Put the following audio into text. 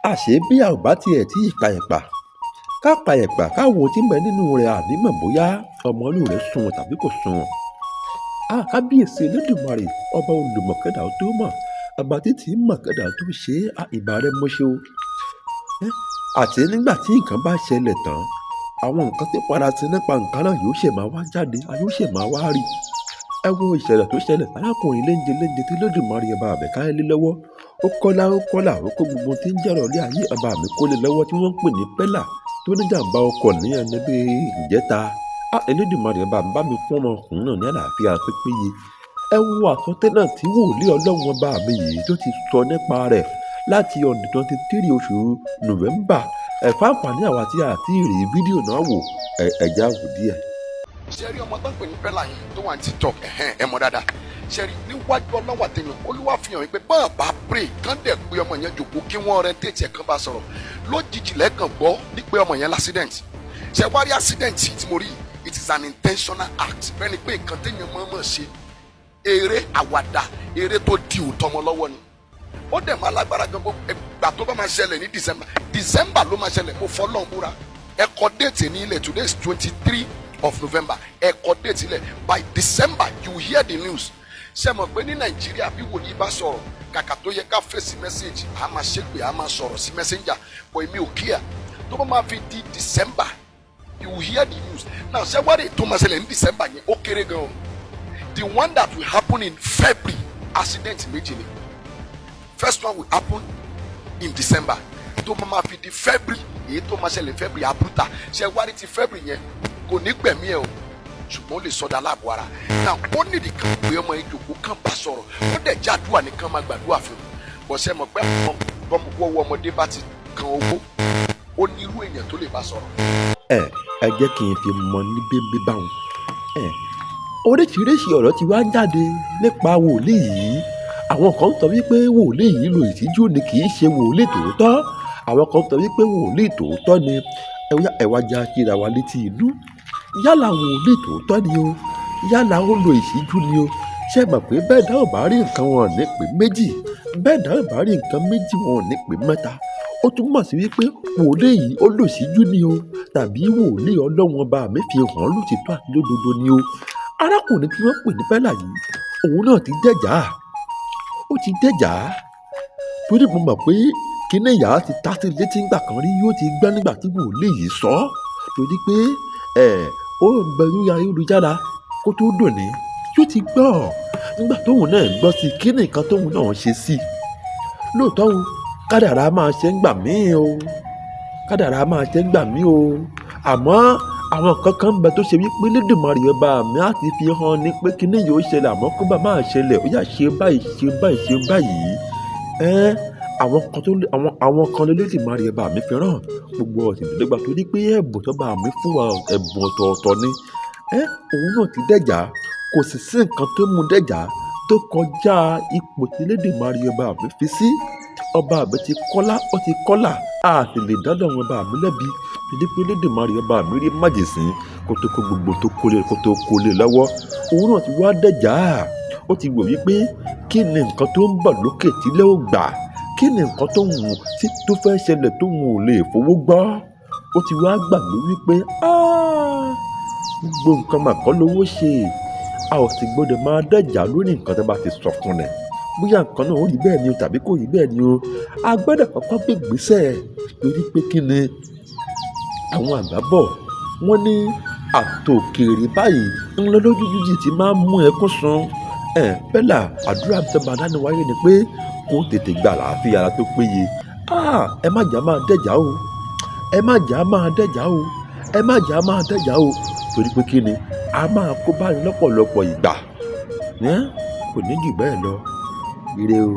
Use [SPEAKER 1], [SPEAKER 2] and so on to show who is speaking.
[SPEAKER 1] àṣé bí a ò bá tiẹ̀ tí ì pa ẹ̀pà ká pa ẹ̀pà káwo tí ń bẹ nínú rẹ̀ ànímọ̀ bóyá ọmọ inú rẹ̀ sunwọ̀n tàbí kò sunwọ̀n. Kábíyèsí Elédùmarè ọba olùmọ̀kẹ́dà tó mọ̀ ọba títí mọ̀kẹ́dà tó ṣe ìbà rẹ̀ mọ́ṣẹ́ o. Àti nígbà tí nǹkan bá ṣẹlẹ̀ tán àwọn nǹkan tí parati nípa nǹkan náà yóò ṣe máa wá jáde a yóò ṣe máa wá rí. Ẹ wo ìṣẹ̀lẹ̀ tó ṣẹlẹ̀ arákùnrin léńjẹ tí Elédùmarè ọba àbẹ̀káyé lé lọ́wọ́ ó kọ́lá ó kó gbogbo tí ń jẹ́rọ̀ lé ayé ọba mi kó lé lọ́wọ́ tí wọ́n ń pè ní pẹ́là tó ní jàǹbá ọkọ̀ ní ẹni bí ìjẹta. Elédùmarè ọba mi bá mi fún ọmọkùnrin náà ní àlàáfíà pípéye. Ẹ wo àsọtẹ́lẹ̀ tí wòlíì ọlọ́run ọba mi yìí tó ti sọ nípa rẹ̀ láti on the 23 oṣù November. Fún àǹfààní àwa tí a ti rí fídíò náà wò ẹ̀já wò díẹ̀.
[SPEAKER 2] ṣe rí ọmọ tó ń pè ní pẹ́lá yẹn tó wà ní TikTok ẹ mọ̀ dáadáa ṣe rí níwájú ọlọ́wà tẹ̀yàn olúwa fi hàn pé báà bá pray kán dẹ̀ pé ọmọ yẹn jòkó kí wọ́n rẹ tètè ẹ̀ kán bá sọ̀rọ̀ lójijì lẹ́ẹ̀kan gbọ́ ní pé ọmọ yẹn l'accident ṣe wá rí accident tí mo rí it is an intentional act bẹ́ẹ̀ ni pé nǹkan téèyàn mọ̀ọ́mọ̀ ṣe eré àwàdà eré tó di òótọ́ ọmọ lọ́wọ́ ni ó dẹ̀ máa lágbára gan bó ẹgbà tó bá máa ṣẹlẹ̀ ní December ló máa ṣẹlẹ̀ mo fọlọ́n búra ẹ kọ déètì ní ilẹ̀ today is 23 of November ẹ kọ déètì ilẹ̀ by December you will hear the news ṣe mọ̀ pé ní Nàìjíríà bí wòlíì bá sọ̀rọ̀ kàkà tó yẹ ká fèsì mẹ́sẹ̀gì a máa ṣépè a máa sọ̀rọ̀ sí messenger but èmi ò kíyà tó bá máa fi di December you will hear the news now ṣé wá rí tó máa ṣẹlẹ̀ ní December yẹn ó kéré gan o the one that will happen in February accident méjì ni first one will happen in December tó máa fi di February èyí tó máa ṣẹlẹ̀ February àbúrúta ṣe wá rí ti February yẹn kò ní gbẹ̀mí ẹ̀ o ṣùgbọ́n ó lè sọdá láàbò ara náà ó nídìí kan pé ọmọ ìjòkó kan bá sọ̀rọ̀ ó dẹ̀ jádùá nìkan máa gbàdúrà fún un bọ̀ṣẹ́ mọ̀ pé àwọn bọ́mọwọ́ ọmọdé bá ti kan owó ó ní irú èèyàn tó lè bá sọ̀rọ̀.
[SPEAKER 1] ẹ jẹ́ kí n fi mọ ní bébí báwọn oríṣiríṣi ọ̀rọ̀ ti wá jáde nípa wòlíì yìí àwọn kan sọ wípé wòlíì yìí lo ìtìjú ni kì í ṣe wòlíì tòótọ́ àwọn kan sọ wípé wòlíì tòótọ́ ni ẹ̀wá já kíra wa létí inú yálà wòlíì tòótọ́ ni o yálà ó lo ìtìjú ni o ṣé mọ̀ pé bẹ́ẹ̀ dá ò bá rí nǹkan wọn ní pé méjì bẹ́ẹ̀ dá ò bá rí nǹkan méjì wọn ní pé mẹ́ta ó túmọ̀ sí wípé wòlíì yìí ó lo ìtìjú ni o tàbí wòlíì ọlọ́run ọba mi fi hàn lótìtọ́ àti lódodo ni o arákùnrin tí wọ́n pè ní pẹ́lá yìí òun náà ti dẹ́jà ó ti dẹ́jà torí mo mọ̀ pé kíní ìyá ti ta sí létí ńgbà kan rí yóò ti gbọ́ nígbà tí wòlíì yìí sọ torí pé ó ń bẹ lórí ayélujára kó tó dòní yóò ti gbọ́ nígbà tóun náà gbọ́ sí kíní nǹkan tóun náà ṣe sí lóòótọ́ o kádàrá máa ṣe ń gbà mí o kádàrá máa ṣe ń gbà mí o àmọ́ àwọn kankan bẹ tó ṣe wípé Elédùmarè ọba mi á ti fi hàn ní pé kíní yóò ṣẹlẹ̀ àmọ́ kó bá máa ṣẹlẹ̀ ó yà ṣe báyìí àwọn kan Elédùmarè ọba mi fi ràn gbogbo ọ̀sìndínlẹ́gbà torí pé ẹ̀bùn tó bá mi fún wa ẹ̀bùn ọ̀tọ̀ọ̀tọ̀ ni òun náà ti dẹ́jà kò sì sí nǹkan tó mú dẹ́jà tó kọjá ipò tí Elédùmarè ọba mi fi sí ọba mi ti kọ́lá a sì lè dáná ọba mi lẹ́bi torí pé Elédùmarè ọba mi rí májèsín kó tó kó gbogbo tó kólé lọ́wọ́ òun náà ti wá dẹ́jà ó ti wò wípé kí ni nǹkan tó ń bọ̀ lókè tílé ò gbà kí ni nǹkan tó wù tó fẹ́ ṣẹlẹ̀ tó wù ò lè fowó gbọ́ ó ti wá gbàgbé wípé gbogbo nǹkan mà kọ́ lówó ṣe a ò sì gbọ́dọ̀ máa dẹ́jà lórí nǹkan tó bá ti sọ fún rẹ̀ bóyá nǹkan náà ó rí bẹ́ẹ̀ ni o tàbí kò rí bẹ́ẹ̀ ni o a gbọ́dọ̀ kọ́kọ́ gbé ìgbésẹ̀ torí pé kí ni àwọn àgbà bọ̀ wọ́n ní àtòkèrè báyìí ńlọ lójú jíjì tí máa ń mú ẹkún sun pẹ́lá àdúrà tó bá dání wáyé ni pé kó tètè gba àlàáfíà ara tó péye ẹ má jà máa dẹ́jà o ẹ má jà máa dẹ́jà o torí pé kí ni a máa kó báyìí lọ́pọ̀lọpọ̀ ìgbà kò ní jù bẹ́ẹ̀ lọ ire o.